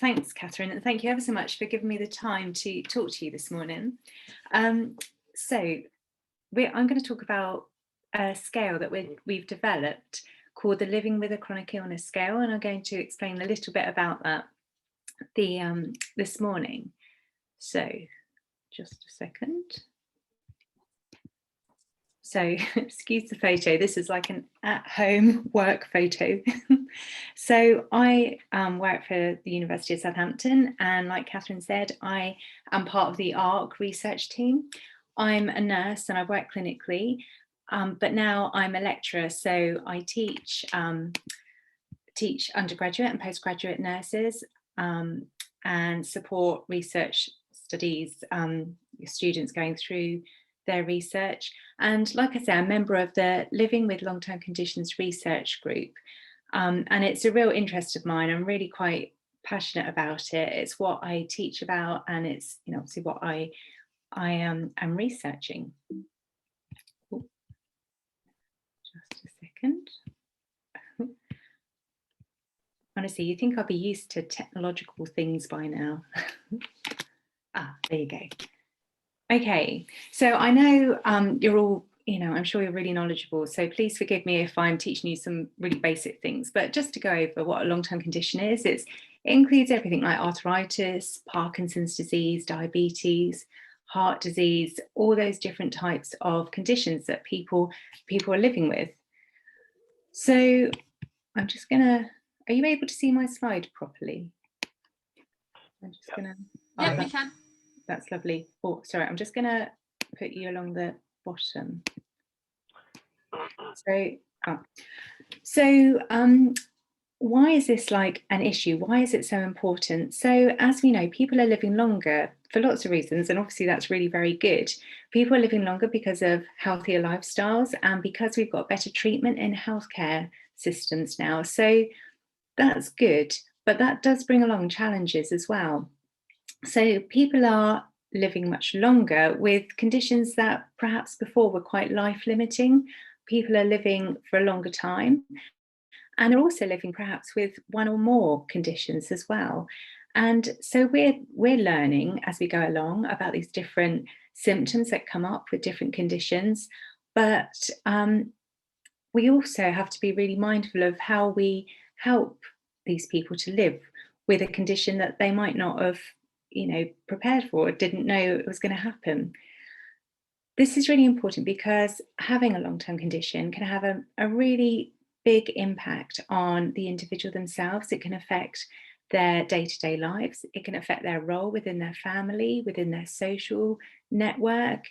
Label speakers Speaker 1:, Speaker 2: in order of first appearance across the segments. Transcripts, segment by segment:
Speaker 1: Thanks, Catherine, and thank you ever so much for giving me the time to talk to you this morning. So I'm going to talk about a scale that we've developed called the Living with a Chronic Illness scale, and I'm going to explain a little bit about that this morning. So just a second. So excuse the photo, this is like an at-home work photo. So I work for the University of Southampton, and like Catherine said, I am part of the ARC research team. I'm a nurse and I work clinically, but now I'm a lecturer, so I teach undergraduate and postgraduate nurses and support research studies, students going through their research. And like I say, I'm a member of the Living with Long-Term Conditions research group, and it's a real interest of mine. I'm really quite passionate about it. It's what I teach about, and it's obviously what I am researching. Ooh. Just a second. Honestly, you think I'll be used to technological things by now. There you go. Okay, so I know you're all, I'm sure you're really knowledgeable, so please forgive me if I'm teaching you some really basic things, but just to go over what a long-term condition is, it includes everything like arthritis, Parkinson's disease, diabetes, heart disease, all those different types of conditions that people are living with. So I'm just gonna, are you able to see my slide properly? I'm just gonna,
Speaker 2: yeah, we can.
Speaker 1: That's lovely. Oh, sorry, I'm just gonna put you along the bottom. So, why is this like an issue? Why is it so important? So as we know, people are living longer for lots of reasons, and obviously that's really very good. People are living longer because of healthier lifestyles and because we've got better treatment in healthcare systems now. So that's good, but that does bring along challenges as well. So people are living much longer with conditions that perhaps before were quite life-limiting. People are living for a longer time, and they're also living perhaps with one or more conditions as well. And so we're learning as we go along about these different symptoms that come up with different conditions, but we also have to be really mindful of how we help these people to live with a condition that they might not have prepared for, or didn't know it was going to happen. This is really important because having a long-term condition can have a really big impact on the individual themselves. It can affect their day-to-day lives. It can affect their role within their family, within their social network.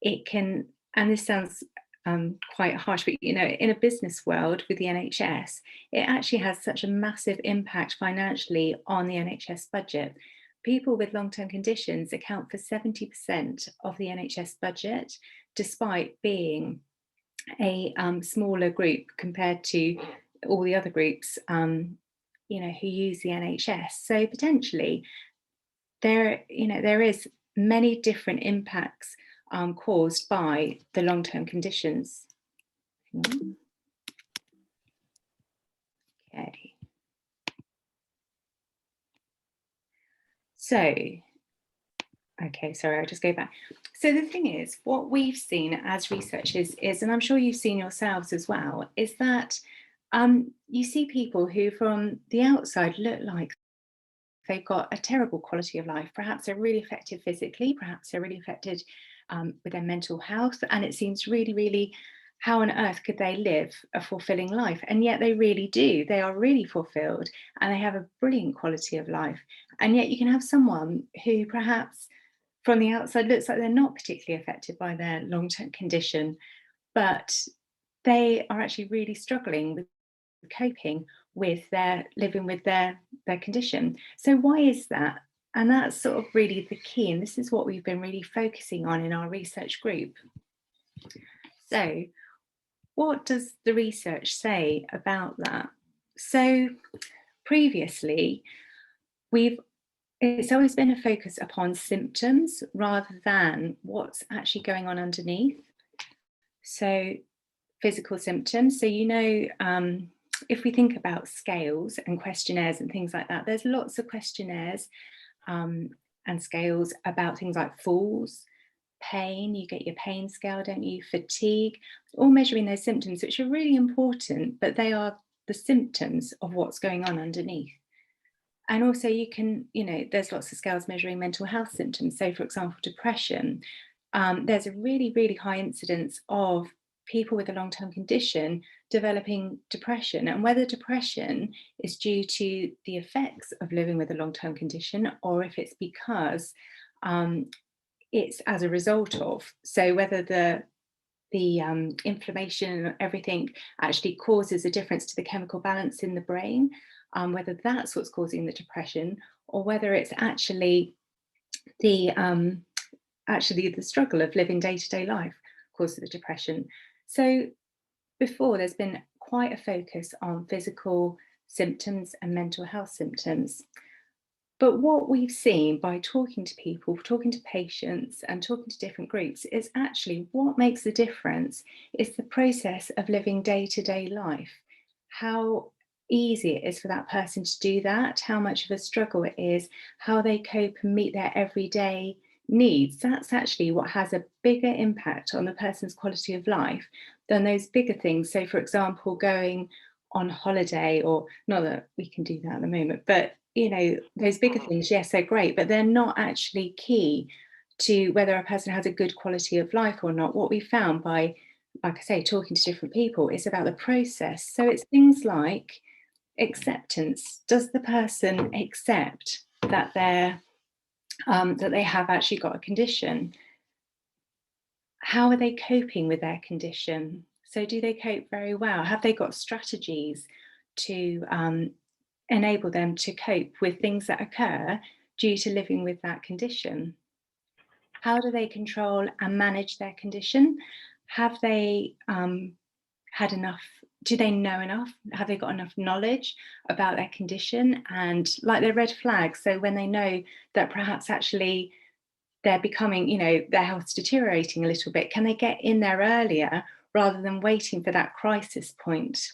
Speaker 1: It can, and this sounds quite harsh, but in a business world with the NHS, it actually has such a massive impact financially on the NHS budget. People with long-term conditions account for 70% of the NHS budget, despite being a smaller group compared to all the other groups, who use the NHS. So potentially, there is many different impacts caused by the long-term conditions. Okay. So, okay, sorry, I'll just go back. So the thing is, what we've seen as researchers is, and I'm sure you've seen yourselves as well, is that you see people who from the outside look like they've got a terrible quality of life. Perhaps they're really affected physically, perhaps they're really affected with their mental health, and it seems really, really, how on earth could they live a fulfilling life? And yet they really do. They are really fulfilled and they have a brilliant quality of life. And yet you can have someone who perhaps from the outside looks like they're not particularly affected by their long-term condition, but they are actually really struggling with coping with their living with their condition. So why is that? And that's sort of really the key, and this is what we've been really focusing on in our research group. So what does the research say about that? So previously, it's always been a focus upon symptoms rather than what's actually going on underneath. So physical symptoms. So if we think about scales and questionnaires and things like that, there's lots of questionnaires um, and scales about things like falls, pain. You get your pain scale, don't you? Fatigue, all measuring those symptoms, which are really important, but they are the symptoms of what's going on underneath. And also, you can, there's lots of scales measuring mental health symptoms. So, for example, depression, there's a really, really high incidence of people with a long term condition developing depression. And whether depression is due to the effects of living with a long term condition or if it's because um, it's as a result of. So, whether the inflammation and everything actually causes a difference to the chemical balance in the brain, whether that's what's causing the depression, or whether it's the actually the struggle of living day-to-day life causes the depression. So before, there's been quite a focus on physical symptoms and mental health symptoms. But what we've seen by talking to people, talking to patients, and talking to different groups is actually what makes the difference is the process of living day to day life. How easy it is for that person to do that, how much of a struggle it is, how they cope and meet their everyday needs. That's actually what has a bigger impact on the person's quality of life than those bigger things. So, for example, going on holiday, or not that we can do that at the moment, but those bigger things, yes, they're great, but they're not actually key to whether a person has a good quality of life or not. What we found by, like I say, talking to different people is about the process. So it's things like acceptance. Does the person accept that that they have actually got a condition? How are they coping with their condition? So do they cope very well? Have they got strategies to enable them to cope with things that occur due to living with that condition? How do they control and manage their condition? Have they had enough? Do they know enough? Have they got enough knowledge about their condition and like their red flags? So when they know that perhaps actually they're becoming, their health's deteriorating a little bit, can they get in there earlier rather than waiting for that crisis point?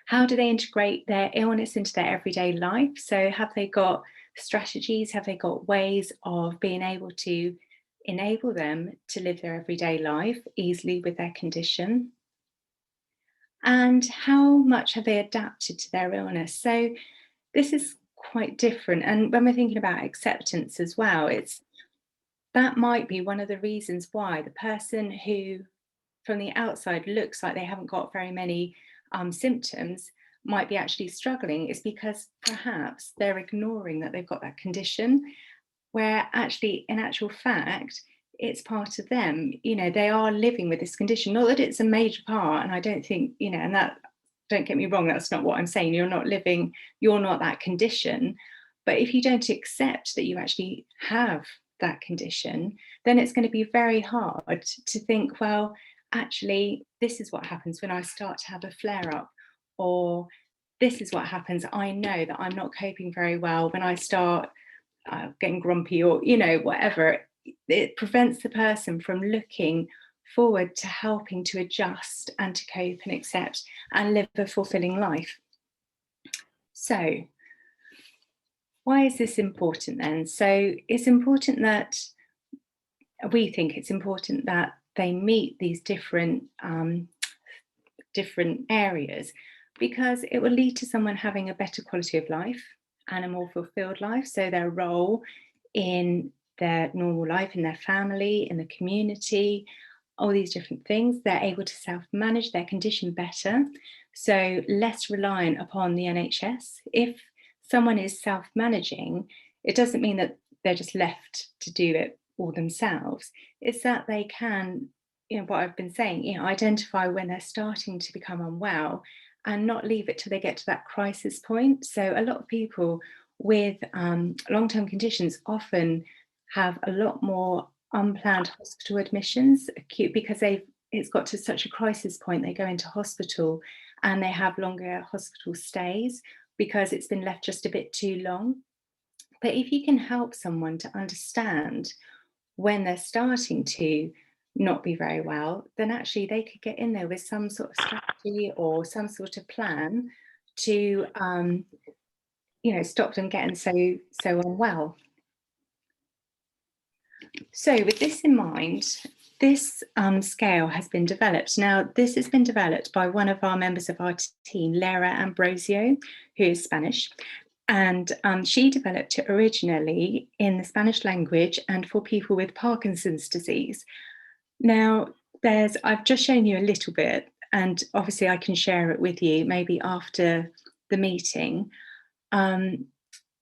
Speaker 1: How do they integrate their illness into their everyday life? So, have they got strategies? Have they got ways of being able to enable them to live their everyday life easily with their condition? And how much have they adapted to their illness? So, this is quite different. And when we're thinking about acceptance as well, that might be one of the reasons why the person who from the outside looks like they haven't got very many symptoms might be actually struggling is because perhaps they're ignoring that they've got that condition, where actually, in actual fact, it's part of them. They are living with this condition. Not that it's a major part, and I don't think, and that, don't get me wrong, that's not what I'm saying. You're not that condition. But if you don't accept that you actually have that condition, then it's going to be very hard to think, well, actually, this is what happens when I start to have a flare up, or this is what happens. I know that I'm not coping very well when I start getting grumpy, or whatever. It prevents the person from looking forward to helping to adjust and to cope and accept and live a fulfilling life. So why is this important then? So it's important that we think it's important that they meet these different areas, because it will lead to someone having a better quality of life and a more fulfilled life. So their role in their normal life, in their family, in the community, all these different things, they're able to self-manage their condition better, so less reliant upon the NHS. If someone is self-managing, it doesn't mean that they're just left to do it all themselves. It's that they can, what I've been saying, identify when they're starting to become unwell and not leave it till they get to that crisis point. So a lot of people with long-term conditions often have a lot more unplanned hospital admissions, acute, because it's got to such a crisis point, they go into hospital and they have longer hospital stays because it's been left just a bit too long. But if you can help someone to understand when they're starting to not be very well, then actually they could get in there with some sort of strategy or some sort of plan to, stop them getting so unwell. So, with this in mind, this scale has been developed. Now, this has been developed by one of our members of our team, Lara Ambrosio, who is Spanish. And she developed it originally in the Spanish language and for people with Parkinson's disease. Now, I've just shown you a little bit, and obviously I can share it with you maybe after the meeting. Um,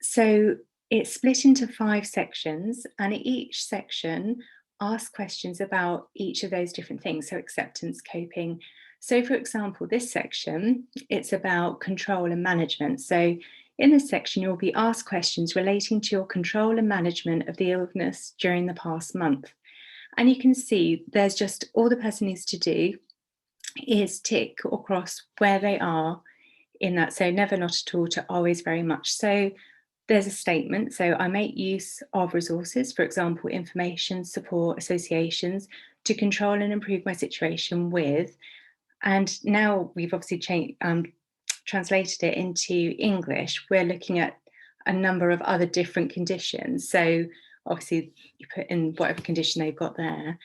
Speaker 1: so it's split into 5 sections, and each section asks questions about each of those different things. So acceptance, coping. So, for example, this section, it's about control and management. So in this section, you'll be asked questions relating to your control and management of the illness during the past month. And you can see there's just all the person needs to do is tick or cross where they are in that. So never, not at all, to always, very much. So there's a statement. So I make use of resources, for example, information, support, associations, to control and improve my situation with. And now we've obviously translated it into English. We're looking at a number of other different conditions. So obviously you put in whatever condition they've got there.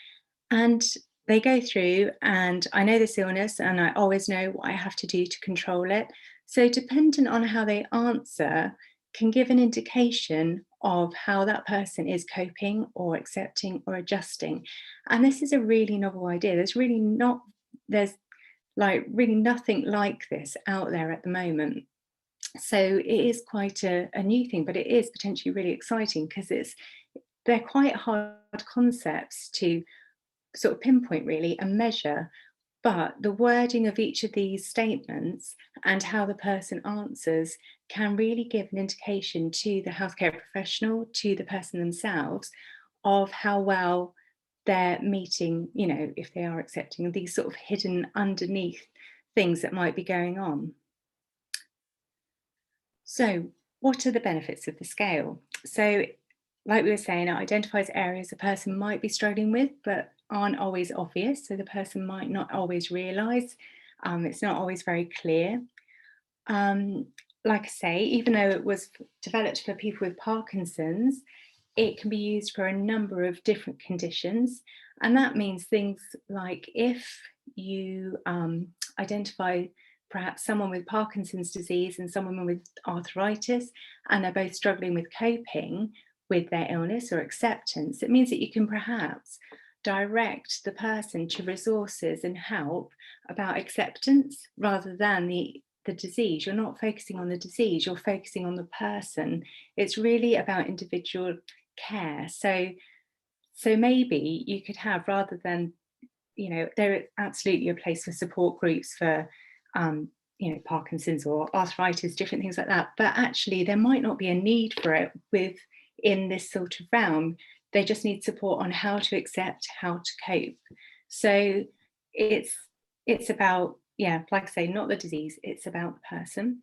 Speaker 1: And they go through, and I know this illness and I always know what I have to do to control it. So dependent on how they answer can give an indication of how that person is coping or accepting or adjusting. And this is a really novel idea. There's like really nothing like this out there at the moment. So it is quite a new thing, but it is potentially really exciting because they're quite hard concepts to sort of pinpoint really and measure. But the wording of each of these statements and how the person answers can really give an indication to the healthcare professional, to the person themselves, of how well they're meeting, if they are accepting these sort of hidden underneath things that might be going on. So, what are the benefits of the scale? So, like we were saying, it identifies areas a person might be struggling with, but aren't always obvious. So, the person might not always realise. It's not always very clear. Um, like I say, even though it was developed for people with Parkinson's, it can be used for a number of different conditions. And that means things like if you identify perhaps someone with Parkinson's disease and someone with arthritis, and they're both struggling with coping with their illness or acceptance, it means that you can perhaps direct the person to resources and help about acceptance rather than the disease. You're not focusing on the disease, you're focusing on the person. It's really about individual care. So maybe you could have, rather than, there is absolutely a place for support groups for Parkinson's or arthritis, different things like that, but actually there might not be a need for it within this sort of realm. They just need support on how to accept, how to cope. So it's about, like I say, not the disease, it's about the person.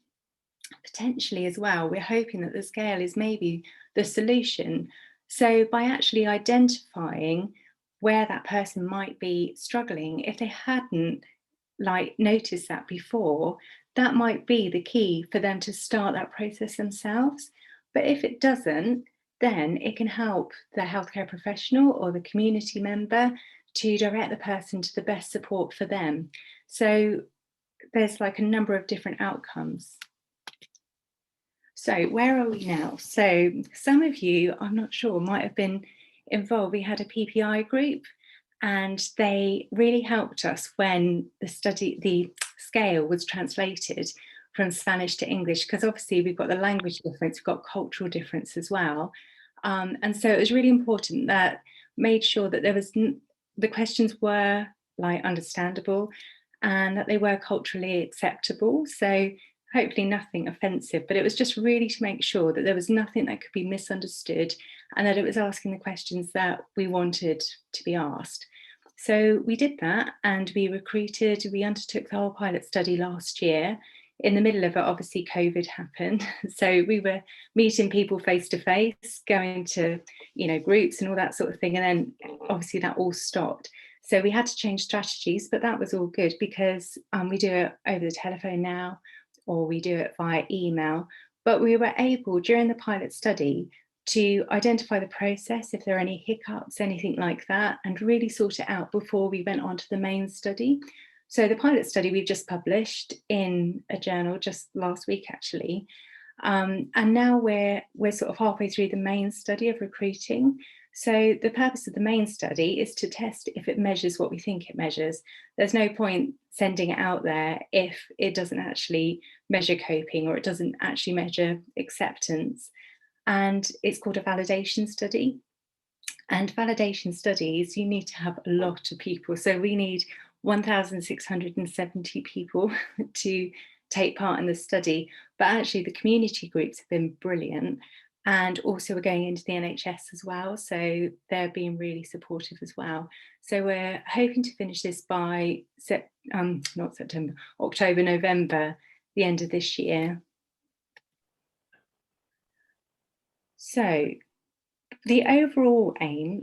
Speaker 1: Potentially as well, we're hoping that the scale is maybe the solution. So by actually identifying where that person might be struggling, if they hadn't noticed that before, that might be the key for them to start that process themselves. But if it doesn't, then it can help the healthcare professional or the community member to direct the person to the best support for them. So there's a number of different outcomes. So where are we now? So some of you, I'm not sure, might have been involved. We had a PPI group, and they really helped us when the scale was translated from Spanish to English, because obviously we've got the language difference, we've got cultural difference as well. And so it was really important that made sure that the questions were understandable and that they were culturally acceptable. So hopefully nothing offensive, but it was just really to make sure that there was nothing that could be misunderstood and that it was asking the questions that we wanted to be asked. So we did that, and we undertook the whole pilot study last year. In the middle of it, obviously COVID happened. So we were meeting people face to face, going to, groups and all that sort of thing. And then obviously that all stopped. So we had to change strategies, but that was all good because we do it over the telephone now, or we do it via email. But we were able during the pilot study to identify the process, if there are any hiccups, anything like that, and really sort it out before we went on to the main study. So the pilot study we've just published in a journal just last week, actually. And now we're sort of halfway through the main study of recruiting. So the purpose of the main study is to test if it measures what we think it measures. There's no point sending it out there if it doesn't actually measure coping or it doesn't actually measure acceptance. And it's called a validation study. And validation studies, you need to have a lot of people. So we need 1,670 people to take part in the study. But actually, the community groups have been brilliant. And also, we're going into the NHS as well. So they're being really supportive as well. So we're hoping to finish this by not September, October, November, the end of this year. So the overall aim,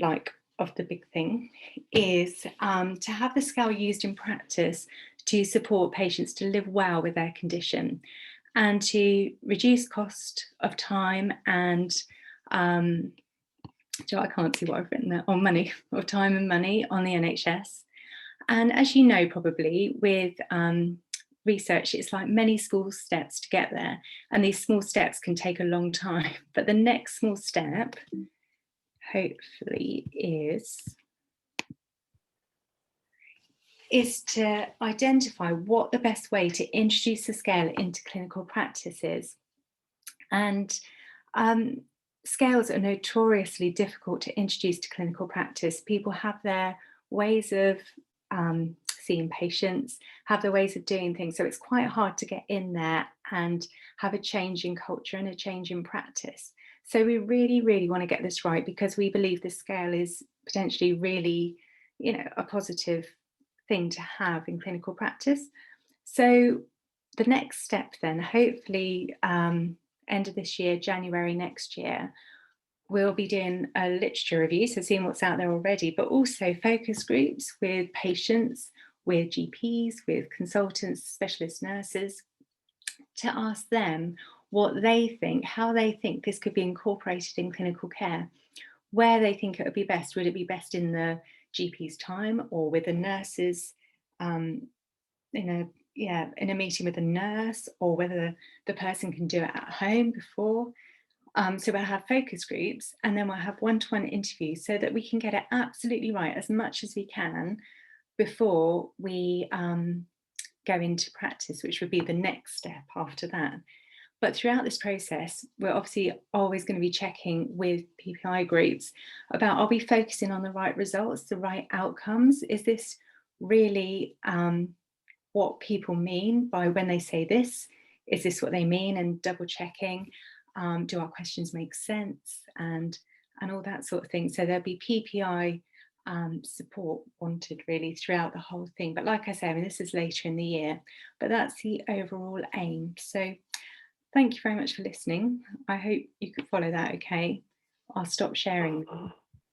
Speaker 1: of the big thing, is to have the scale used in practice to support patients to live well with their condition and to reduce cost of time and I can't see what I've written there, on money, of time and money on the NHS. And as you know, probably with research, it's like many small steps to get there. And these small steps can take a long time. But the next small step, hopefully, is to identify what the best way to introduce the scale into clinical practice is. And scales are notoriously difficult to introduce to clinical practice. People have their ways of seeing patients, have their ways of doing things. So it's quite hard to get in there and have a change in culture and a change in practice. So we really, really want to get this right because we believe this scale is potentially really, a positive thing to have in clinical practice. So the next step then, hopefully end of this year, January next year, we'll be doing a literature review, so seeing what's out there already, but also focus groups with patients, with GPs, with consultants, specialist nurses, to ask them what they think, how they think this could be incorporated in clinical care, where they think it would be best. Would it be best in the GP's time or with the nurses in a meeting with a nurse, or whether the person can do it at home before. So we'll have focus groups and then we'll have one-to-one interviews so that we can get it absolutely right as much as we can before we go into practice, which would be the next step after that. But throughout this process, we're obviously always going to be checking with PPI groups about, are we focusing on the right results, the right outcomes? Is this really what people mean by when they say this? Is this what they mean? And double checking, do our questions make sense? And all that sort of thing. So there'll be PPI support wanted really throughout the whole thing. But like I say, this is later in the year, but that's the overall aim. So thank you very much for listening. I hope you could follow that okay. I'll stop sharing.